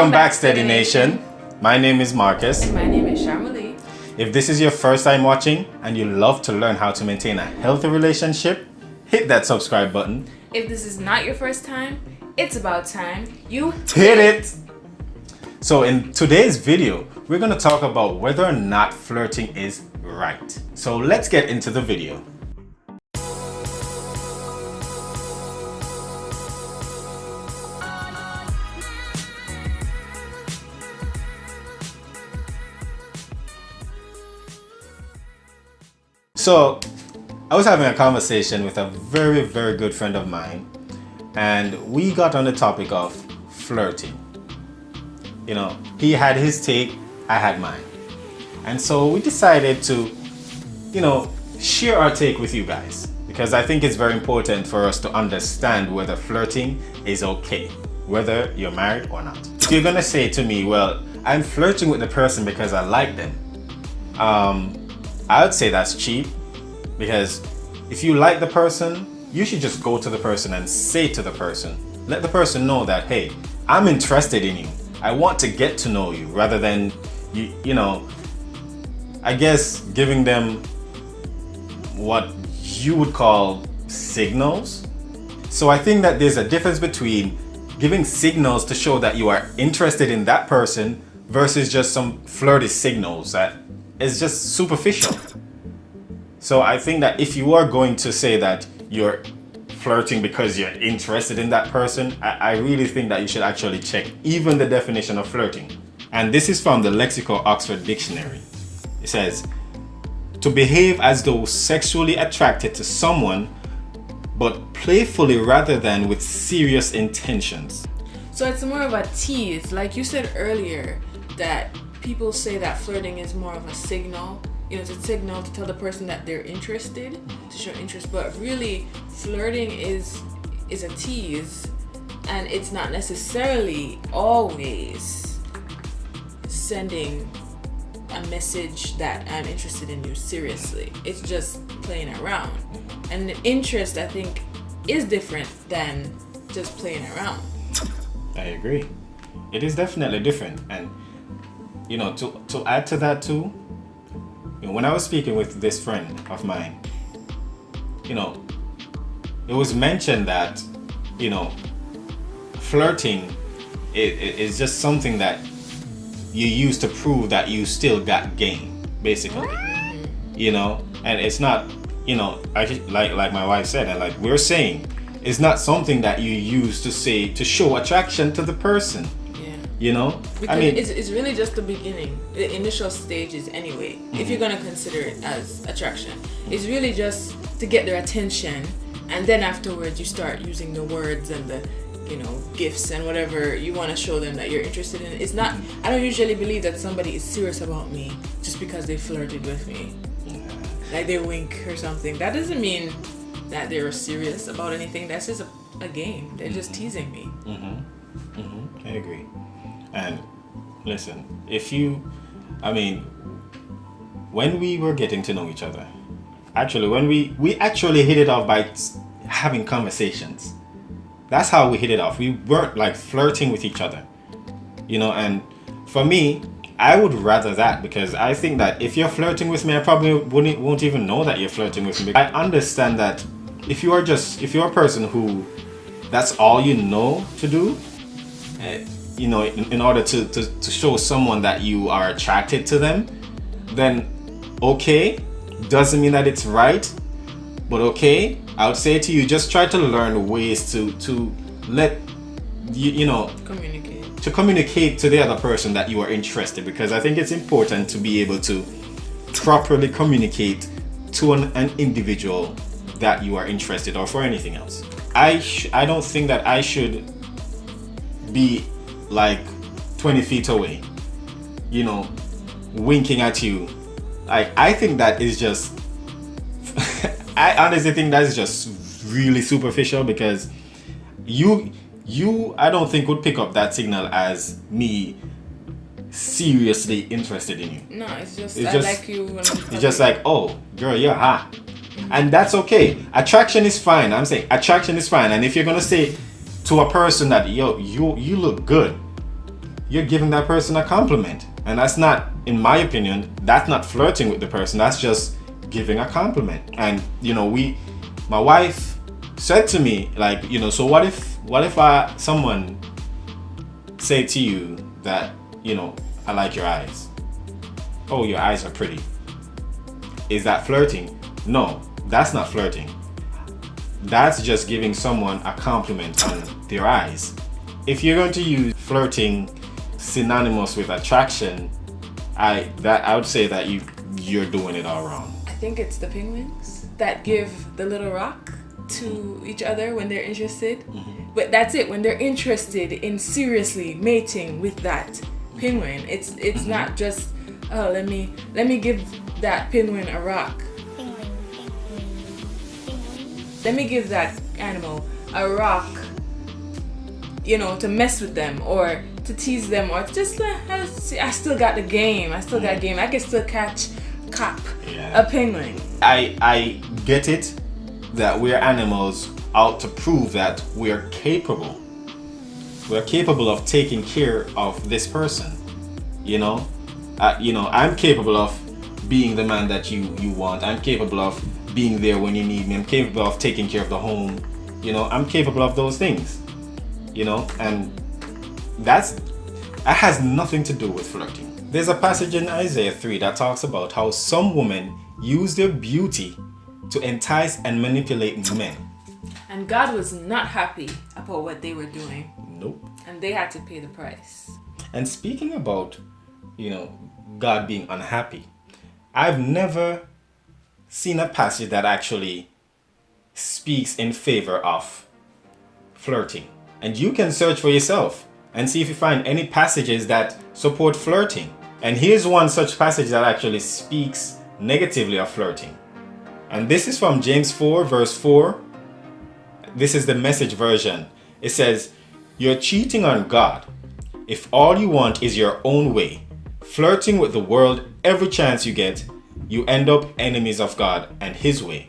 Welcome back, Steady Nation. My name is Marcus. My name is Sharmali. If this is your first time watching and you love to learn how to maintain a healthy relationship, hit that subscribe button. If this is not your first time, it's about time you hit it. So in today's video, we're going to talk about whether or not flirting is right. So let's get into the video. So I was having a conversation with a very good friend of mine, and we got on the topic of flirting. You know, he had his take, I had mine. And so we decided to, share our take with you guys, because I think it's very important for us to understand whether flirting is okay, whether you're married or not. If you're gonna say to me, well, I'm flirting with the person because I like them, I would say that's cheap, because if you like the person, you should just go to the person and say to the person, let the person know that, hey, I'm interested in you. I want to get to know you, rather than, I guess giving them what you would call signals. So I think that there's a difference between giving signals to show that you are interested in that person versus just some flirty signals that is just superficial. So I think that if you are going to say that you're flirting because you're interested in that person, I really think that you should actually check even the definition of flirting. And this is from the Lexical Oxford Dictionary. It says, to behave as though sexually attracted to someone, but playfully rather than with serious intentions. So it's more of a tease. Like you said earlier, that people say that flirting is more of a signal. It's a signal to tell the person that they're interested, to show interest. But really, flirting is a tease, and it's not necessarily always sending a message that I'm interested in you seriously. It's just playing around. And the interest, I think, is different than just playing around. I agree. It is definitely different. And, to add to that too, when I was speaking with this friend of mine, it was mentioned that, flirting is just something that you use to prove that you still got game, basically. And it's not, like my wife said, and like we're saying, it's not something that you use to show attraction to the person. Because it's really just the beginning, the initial stages anyway. Mm-hmm. If you're gonna consider it as attraction, it's really just to get their attention, and then afterwards you start using the words and the gifts and whatever you want to show them that you're interested in. It's not, I don't usually believe that somebody is serious about me just because they flirted with me. Like they wink or something. That doesn't mean that they're serious about anything. That's just a game. They're just teasing me. I agree. And listen, when we were getting to know each other, actually, when we actually hit it off by having conversations. That's how we hit it off. We weren't like flirting with each other, and for me, I would rather that, because I think that if you're flirting with me, I probably won't even know that you're flirting with me. I understand that if you're a person who that's all you know to do, in order to show someone that you are attracted to them, then okay, doesn't mean that it's right, but okay, I would say to you, just try to learn ways to let communicate to the other person that you are interested, because I think it's important to be able to properly communicate to an individual that you are interested, or for anything else. I don't think that I should be like 20 feet away, winking at you. Like, I think that is just I honestly think that's just really superficial, because you I don't think would pick up that signal as me seriously interested in you. No, it's just I like you. It's just like, oh, girl, you're hot. Mm-hmm. And that's okay. Attraction is fine. I'm saying attraction is fine. And if you're gonna say to a person that, yo, you look good, you're giving that person a compliment. And that's not, in my opinion, that's not flirting with the person. That's just giving a compliment. And my wife said to me, like, so what if someone say to you that, I like your eyes. Oh, your eyes are pretty. Is that flirting? No, that's not flirting. That's just giving someone a compliment on their eyes. If you're going to use flirting synonymous with attraction, I would say that you're doing it all wrong. I think it's the penguins that give the little rock to each other when they're interested. Mm-hmm. But that's it, when they're interested in seriously mating with that penguin. It's not just, oh, let me give that penguin a rock. Let me give that animal a rock, to mess with them or to tease them or just I still got the game. I can still cop a penguin. I get it that we're animals out to prove that we're capable. We're capable of taking care of this person. I'm capable of being the man that you want. I'm capable of being there when you need me. I'm capable of taking care of the home. I'm capable of those things. And that has nothing to do with flirting. There's a passage in Isaiah 3 that talks about how some women use their beauty to entice and manipulate men. And God was not happy about what they were doing. Nope. And they had to pay the price. And speaking about, God being unhappy, I've never seen a passage that actually speaks in favor of flirting. And you can search for yourself and see if you find any passages that support flirting. And here's one such passage that actually speaks negatively of flirting. And this is from James 4 verse 4. This is the Message version. It says, "You're cheating on God if all you want is your own way, flirting with the world every chance you get. You end up enemies of God and His way.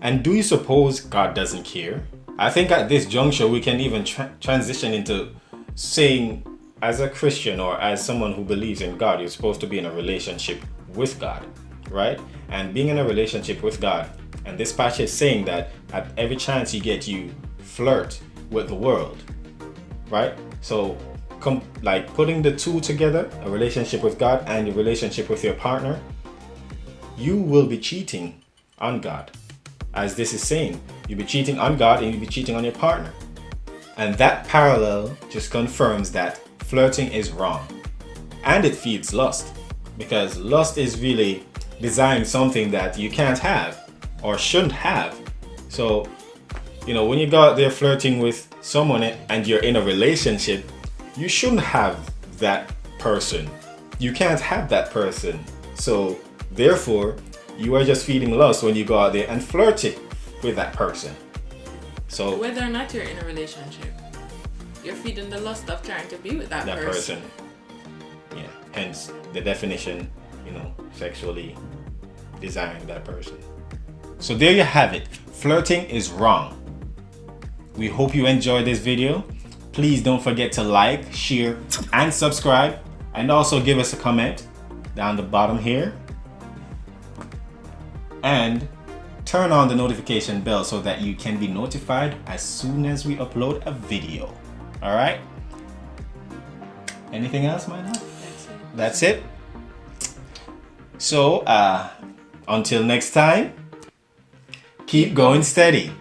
And do you suppose God doesn't care?" I think at this juncture we can even transition into saying, as a Christian or as someone who believes in God, you're supposed to be in a relationship with God, right? And being in a relationship with God, and this passage is saying that at every chance you get, you flirt with the world, right? So putting the two together, a relationship with God and a relationship with your partner, you will be cheating on God. As this is saying, you'll be cheating on God and you'll be cheating on your partner. And that parallel just confirms that flirting is wrong. And it feeds lust, because lust is really desiring something that you can't have or shouldn't have. So, when you go out there flirting with someone and you're in a relationship, you shouldn't have that person. You can't have that person. So, therefore, you are just feeding lust when you go out there and flirt it with that person. So whether or not you're in a relationship, you're feeding the lust of trying to be with that person. Yeah. Hence the definition, sexually desiring that person. So there you have it. Flirting is wrong. We hope you enjoyed this video. Please don't forget to like, share, and subscribe. And also give us a comment down the bottom here. And turn on the notification bell so that you can be notified as soon as we upload a video. All right? Anything else, my love? That's it. So, until next time, keep going steady.